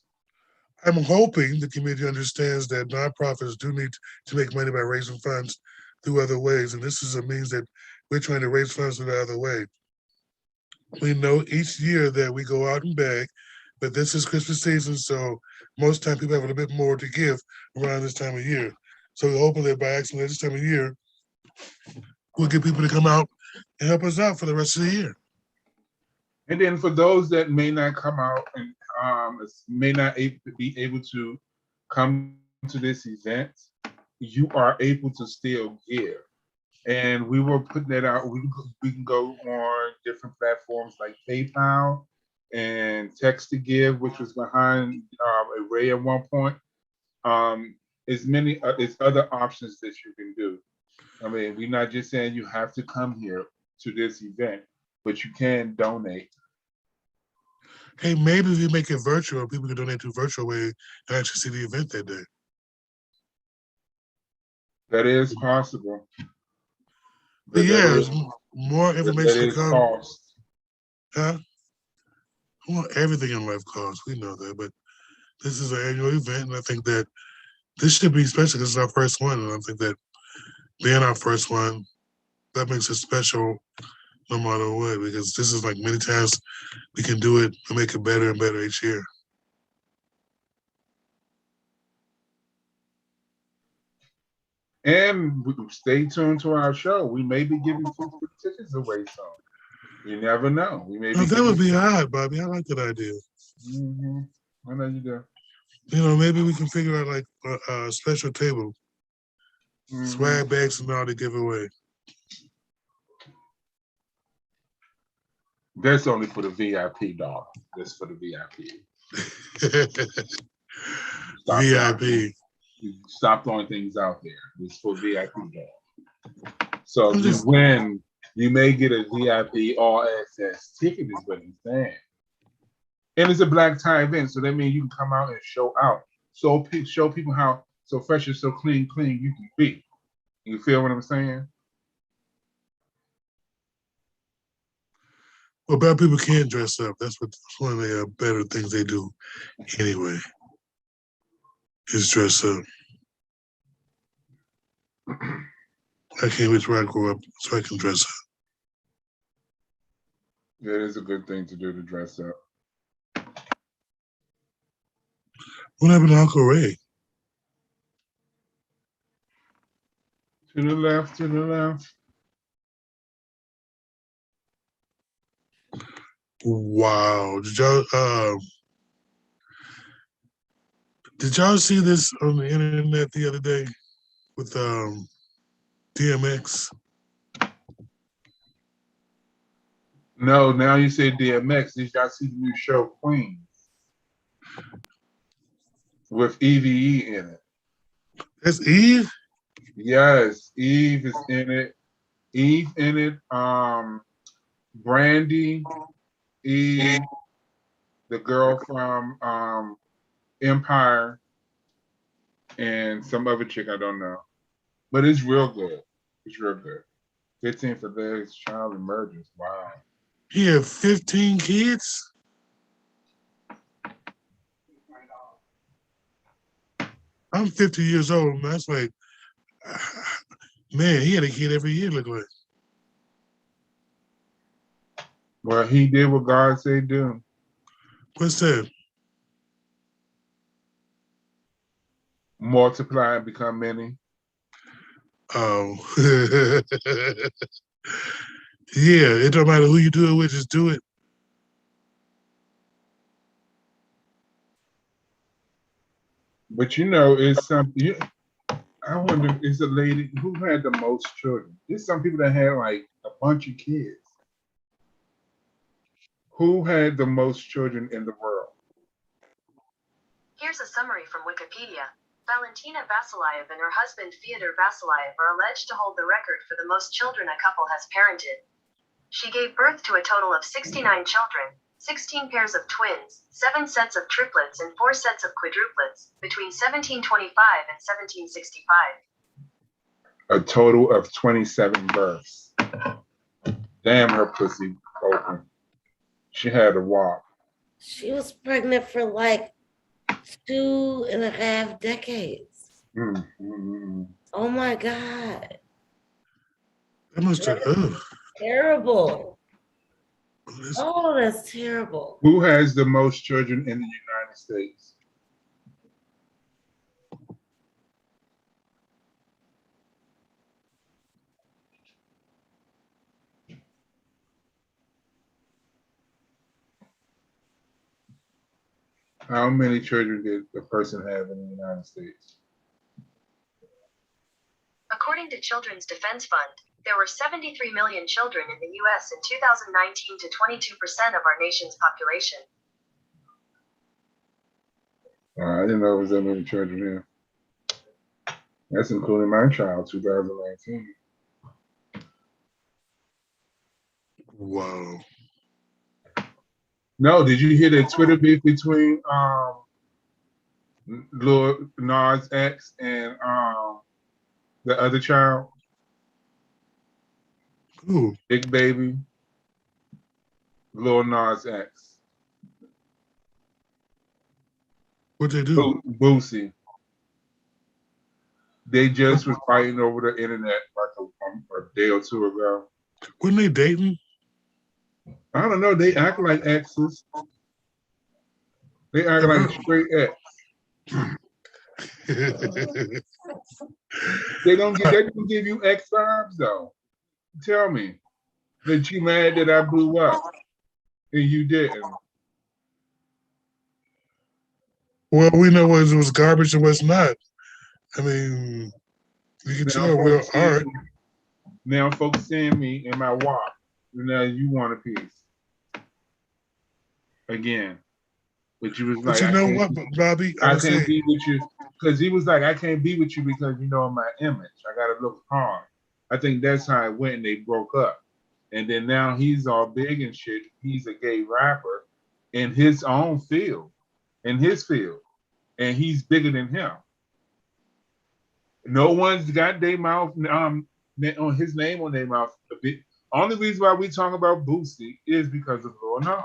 I'm hoping the community understands that nonprofits do need to make money by raising funds through other ways. And this is a means that we're trying to raise funds in the other way. We know each year that we go out and beg, but this is Christmas season, so most time people have a little bit more to give around this time of year. So we're hoping that by accident this time of year, we'll get people to come out and help us out for the rest of the year. And then for those that may not come out and may not be able to come to this event, you are able to still give. And we were putting that out. We can go on different platforms like PayPal and Text to Give, which was behind Array at one point. As other options that you can do. I mean, we're not just saying you have to come here to this event, but you can donate. Hey, maybe if we make it virtual, people can donate to a virtual way and actually see the event that day. That is possible. But But yeah, that it's is, more that information to is come. cost. Huh? Well, everything in life costs. We know that, but this is an annual event, and I think that this should be special because it's our first one, and I think that being our first one, that makes it special no matter what, because this is like many times we can do it and make it better and better each year. And stay tuned to our show. We may be giving some free tickets away soon. You never know. We may Now, be that would giving. be odd, Bobby. I like that idea. I know you do. You know, maybe we can figure out like a special table, swag bags and all to give away. That's only for the VIP, dog. That's for the VIP. VIP. Stop throwing things out there. It's for VIP, dog. So if you just- win, you may get a VIP all access ticket, is what he's saying. And it's a black tie event, so that means you can come out and show out. So show people how so fresh and so clean you can be. You feel what I'm saying? Well, bad people can't dress up. That's one of the better things they do anyway, is dress up. I can't wait till I grow up so I can dress up. It is a good thing to do to dress up. What happened to Uncle Ray? To the left, to the left. Wow. Did y'all see this on the internet the other day with DMX? No, now you say DMX. Did y'all see the new show Queens? With EVE in it. That's Eve? Yes, Eve is in it. Eve in it. Brandy, Eve, the girl from Empire, and some other chick I don't know. But it's real good. It's real good. 15 for their child emergence. Wow. He had 15 kids? I'm 50 years old, man. That's like, man, he had a kid every year, look like. Well, he did what God said do. What's that? Multiply and become many. Oh. Yeah, it don't matter who you do it with, just do it. But you know, it's something. I wonder, is a lady who had the most children? There's some people that had like a bunch of kids. Who had the most children in the world? Here's a summary from Wikipedia. Valentina Vasilyev and her husband Fyodor Vasilyev are alleged to hold the record for the most children a couple has parented. She gave birth to a total of 69 children, 16 pairs of twins, 7 sets of triplets and 4 sets of quadruplets, between 1725 and 1765. A total of 27 births. Damn, her pussy open. She had to walk. She was pregnant for like 2.5 decades. Oh my God. That must have, Terrible. Oh, that's terrible. Who has the most children in the United States? How many children did the person have in the United States? According to Children's Defense Fund, there were 73 million children in the U.S. in 2019 to 22% of our nation's population. I didn't know there was that many children here. That's including my child, 2019. wow. No, did you hear the Twitter beef between Lil Nas X and The other child, Ooh, Big Baby, Lil Nas X, what they do? Boosie. They just was fighting over the internet like a day or two ago. Wasn't they dating? I don't know. They act like exes. They act like straight ex. They don't give you ex vibes though. Tell me that you mad that I blew up and you didn't. Well, we know what was garbage and what's not. I mean, you can tell we're art. Now folks seeing me in my walk. Now you want a piece again. But you was But like, you know what, Bobby? I can't be with you. Because he was like, I can't be with you because you know my image. I gotta look hard. I think that's how it went and they broke up. And then now he's all big and shit. He's a gay rapper in his own field, in his field. And he's bigger than him. No one's got their mouth on his name on their mouth. Only reason why we talk about Boosie is because of Lil Nas.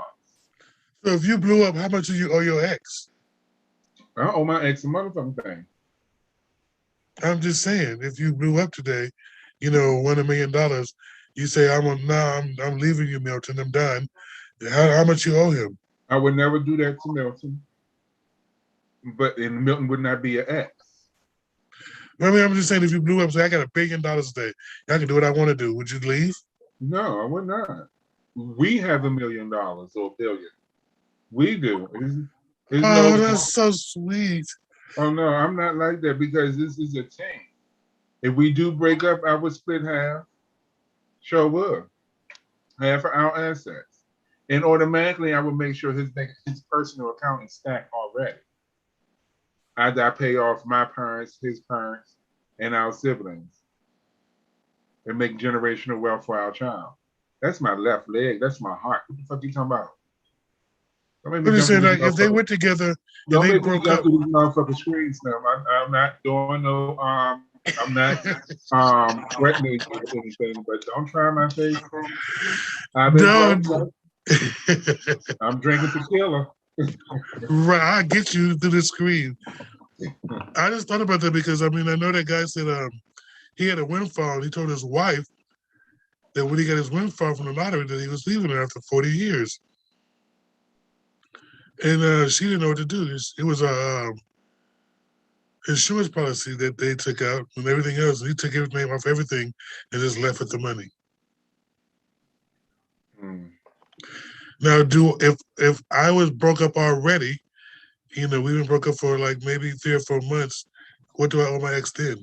So if you blew up, how much do you owe your ex? I owe my ex a motherfucking thing. I'm just saying, if you blew up today, you know, $1 million, you say, I'm leaving you, Milton, I'm done. How much you owe him? I would never do that to Milton. But Milton would not be an ex. I mean, I'm just saying, if you blew up, say, I got $1 billion today, I can do what I want to do. Would you leave? No, I would not. We have $1 million or $1 billion. We do. That's so sweet. Oh no, I'm not like that because this is a team. If we do break up, I would split half. Sure would. Half of our assets. And automatically I would make sure his personal account is stacked already. Either I pay off my parents, his parents, and our siblings. And make generational wealth for our child. That's my left leg. That's my heart. What the fuck you talking about? What do you say, like, if they went together and they broke up? These motherfucking screens now. I'm not doing no, I'm not threatening anything, but don't try my face. I've been I'm drinking tequila. Right, I get you through the screen. I just thought about that because, I mean, I know that guy said he had a windfall. And he told his wife that when he got his windfall from the lottery that he was leaving her after 40 years. And she didn't know what to do. It was a insurance policy that they took out and everything else. He took everything off everything and just left with the money. Now, if I was broke up already, you know, we've been broke up for like maybe 3 or 4 months, what do I owe my ex then?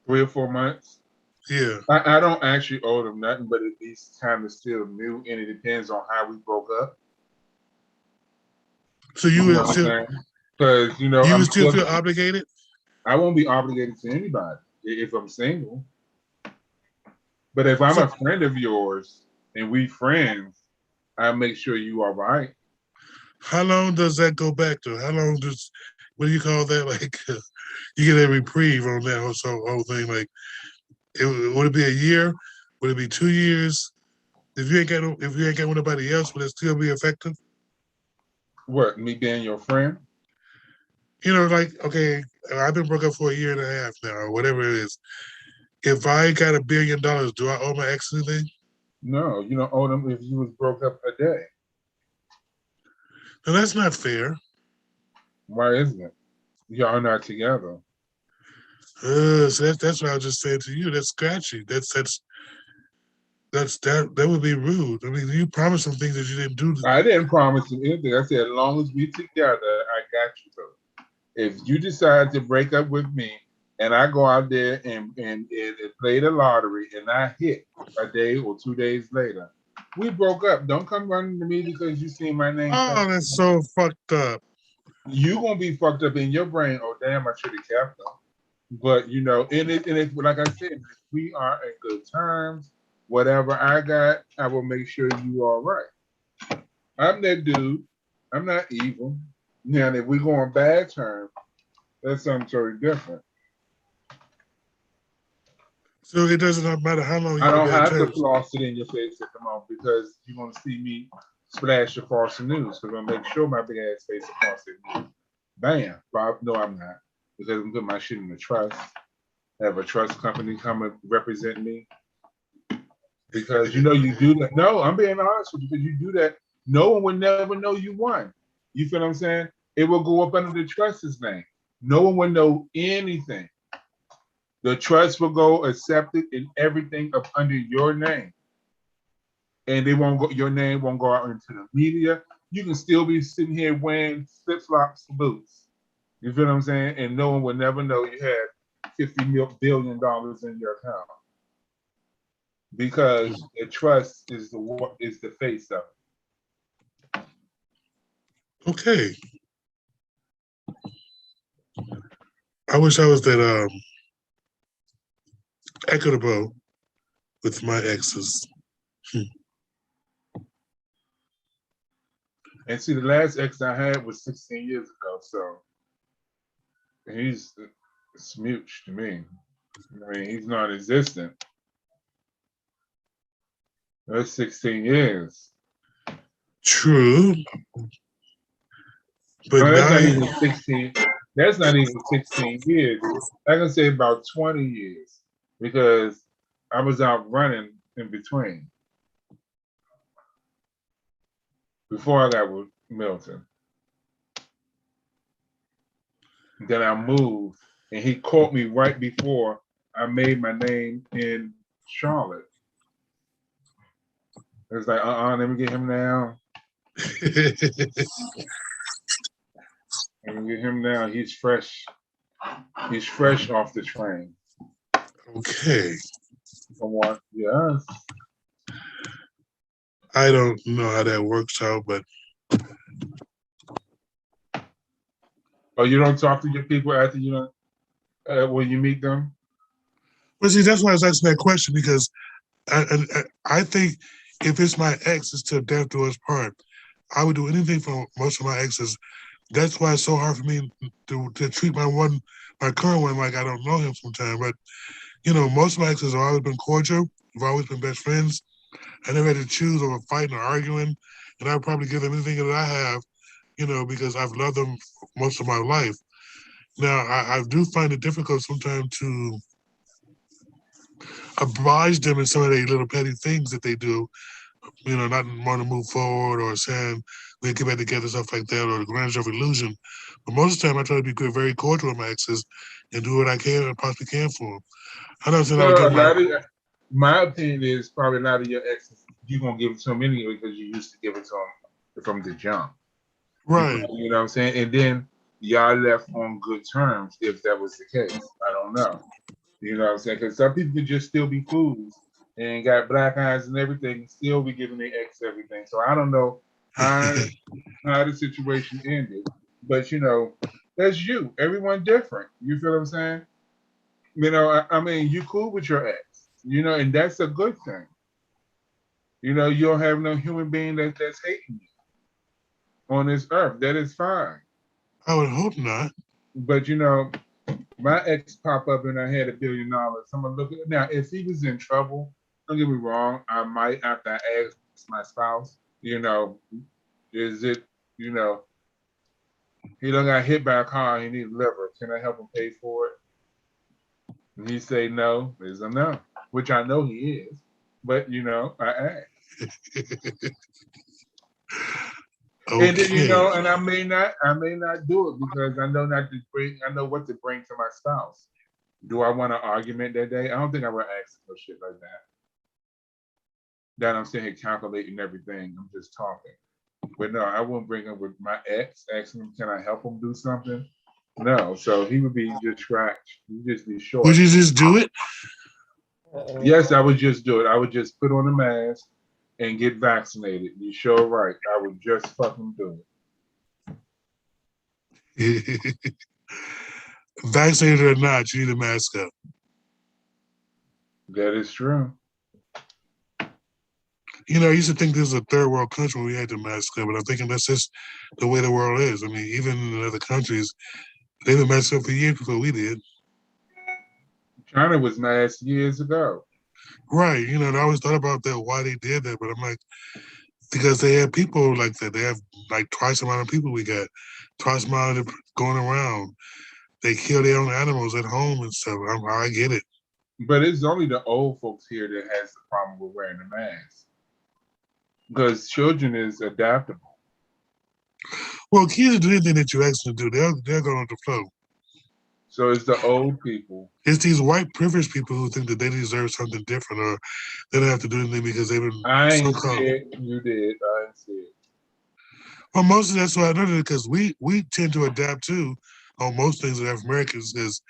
3 or 4 months? Yeah. I don't actually owe them nothing, but at least time is still new, and it depends on how we broke up. So you would still, because you know, you would still feel obligated? I won't be obligated to anybody if I'm single. But if I'm a friend of yours and we friends, I make sure you are right. How long does that go back to? How long does, what do you call that? Like, you get a reprieve on that whole thing. Like, would it be a year? Would it be 2 years? If you ain't got nobody else, would it still be effective? What, me being your friend? You know, like, okay, I've been broke up for 1.5 years now, or whatever it is. If I got $1 billion, do I owe my ex anything? No, you don't owe them if you was broke up a day. Now, that's not fair. Why isn't it? Y'all not together. So that's what I was just saying to you. That's scratchy. That would be rude. I mean, you promised some things that you didn't do. I didn't promise you anything. I said, as long as we together, I got you. So if you decide to break up with me and I go out there and play the lottery and I hit a day or 2 days later, we broke up. Don't come running to me because you see my name. Oh, that's so fucked up. You gonna be fucked up in your brain. Oh damn, I should have kept them. But you know, and it like I said, if we are in good terms, whatever I got, I will make sure you are right. I'm that dude. I'm not evil. Now, if we go on bad terms, that's something totally different. So it doesn't matter how long you I don't got have to terms. floss it in your face at the moment because you're gonna see me splash across the news because I'm gonna make sure my big ass face across the news. Bam, Bob. No, I'm not because I'm putting my shit in the trust. Have a trust company come and represent me because you do that. No, I'm being honest with you because you do that. No one would never know you won. You feel what I'm saying? It will go up under the trust's name. No one would know anything. The trust will go accepted and everything up under your name. And they won't go, your name won't go out into the media. You can still be sitting here wearing flip-flops and boots. You feel what I'm saying? And no one will never know you had $50 billion in your account. Because the trust is the face of it. Okay. I wish I was that equitable with my exes. And see, the last ex I had was 16 years ago, so he's a smooch to me. I mean, he's non-existent. That's 16 years. True. But No, that's now not even 16. That's not even 16 years. I can say about 20 years because I was out running in between before I got with Milton. Then I moved, and he caught me right before I made my name in Charlotte. It was like, let me get him now. Let me get him now. He's fresh. He's fresh off the train. Okay. From what? Yes. I don't know how that works out, but Oh, you don't talk to your people after you don't when you meet them? but see, that's why I was asking that question because I think if it's my ex, it's till death do us part. I would do anything for most of my exes. That's why it's so hard for me to treat my current one like I don't know him sometimes. But you know, most of my exes have always been cordial. We've always been best friends. I never had to choose over fighting or arguing, and I would probably give them anything that I have, you know, because I've loved them most of my life. Now, I do find it difficult sometimes to oblige them in some of their little petty things that they do, you know, not want to move forward or saying we get back together, stuff like that, or the grandeur of illusion. But most of the time, I try to be very cordial with my exes and do what I can and possibly can for them. I don't say I would No, give my opinion is probably a lot of your exes, you're going to give it to them anyway because you used to give it to them from the jump. right. You know what I'm saying? And then y'all left on good terms if that was the case. I don't know. You know what I'm saying? Because some people could just still be fools and got black eyes and everything and still be giving their ex everything. So I don't know how the situation ended. But, you know, that's you. Everyone different. You feel what I'm saying? You know, I mean, you cool with your ex, you know, and that's a good thing. You know, you don't have no human being that's hating you on this earth. That is fine. I would hope not. But, you know, my ex pop up and I had $1 billion. I'm gonna look at it now. If he was in trouble, don't get me wrong, I might have to ask my spouse, you know, is it, you know, he done got hit by a car, he needs liver. Can I help him pay for it? And he say no, is a no, which I know he is. But you know, I ask. Okay. And then, you know, and I may not do it because I know what to bring to my spouse. Do I want an argument that day? I don't think I would ask no shit like that. That I'm sitting here calculating everything. I'm just talking. But no, I wouldn't bring him with my ex, asking him, can I help him do something? No, so he would be just scratched. He'd just be short. Would you just do it? Yes, I would just do it. I would just put on a mask and get vaccinated. You sure right. I would just fucking do it. Vaccinated or not, you need a mask up. That is true. You know, I used to think this was a third world country when we had the mask up, but I'm thinking that's just the way the world is. I mean, even in other countries, they've been masked up for years before we did. China was nice years ago. Right. You know, and I always thought about that, why they did that, but I'm like, because they have people like that. They have like twice the amount of people we got, twice the amount of going around. They kill their own animals at home and stuff. I get it. But it's only the old folks here that has the problem with wearing the mask. Because children is adaptable. Well, kids do anything that you ask them to do. They're going with the flow. So it's the old people. It's these white privileged people who think that they deserve something different, or they don't have to do anything because they've been I ain't so-called. see it. You did. I ain't see it. Well, mostly that's why I know that, because we tend to adapt too on most things with African Americans, because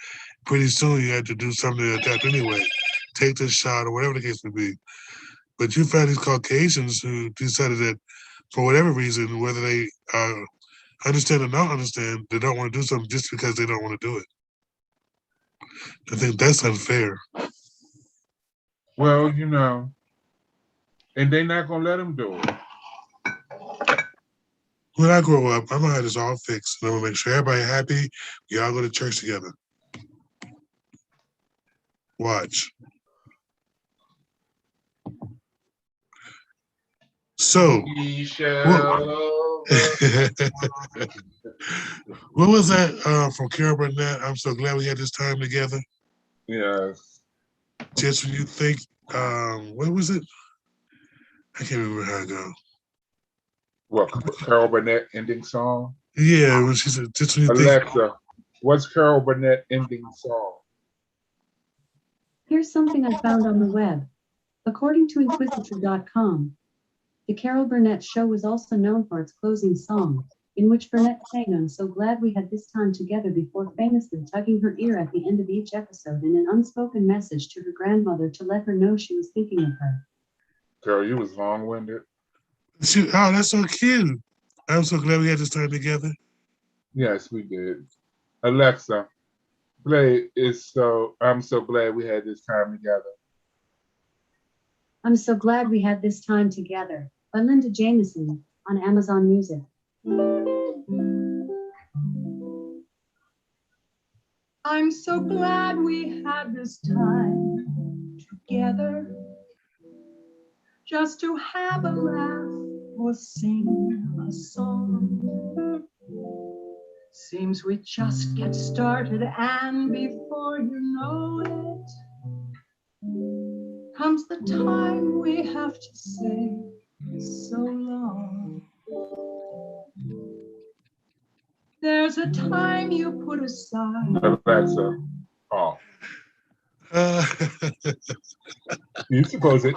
pretty soon you had to do something to adapt anyway. Take the shot or whatever the case may be. But you found these Caucasians who decided that for whatever reason, whether they understand or not understand, they don't want to do something just because they don't want to do it. I think that's unfair. Well, you know, and they're not going to let them do it. When I grow up, I'm gonna have this all fixed, and I'm gonna make sure everybody happy. We all go to church together. Watch. So, We shall. what was that from Carol Burnett? I'm so glad we had this time together. Yes. Just when you think, what was it? I can't remember how it goes. What, Carol Burnett ending song? Yeah, when she said, just when you think. Alexa, what's Carol Burnett ending song? Here's something I found on the web. According to Inquisitor.com, the Carol Burnett show was also known for its closing song, in which Burnett sang "I'm so glad we had this time together" before famously tugging her ear at the end of each episode in an unspoken message to her grandmother to let her know she was thinking of her. Girl, you was long-winded. Oh, that's so cute. I'm so glad we had this time together. Yes, we did. Alexa, play I'm so glad we had this time together. I'm so glad we had this time together by Linda Jameson on Amazon Music. I'm so glad we had this time together, just to have a laugh or sing a song. Seems we just get started, and before you know it, comes the time we have to say so long. There's a time you put aside. Alexa, off. You're supposed to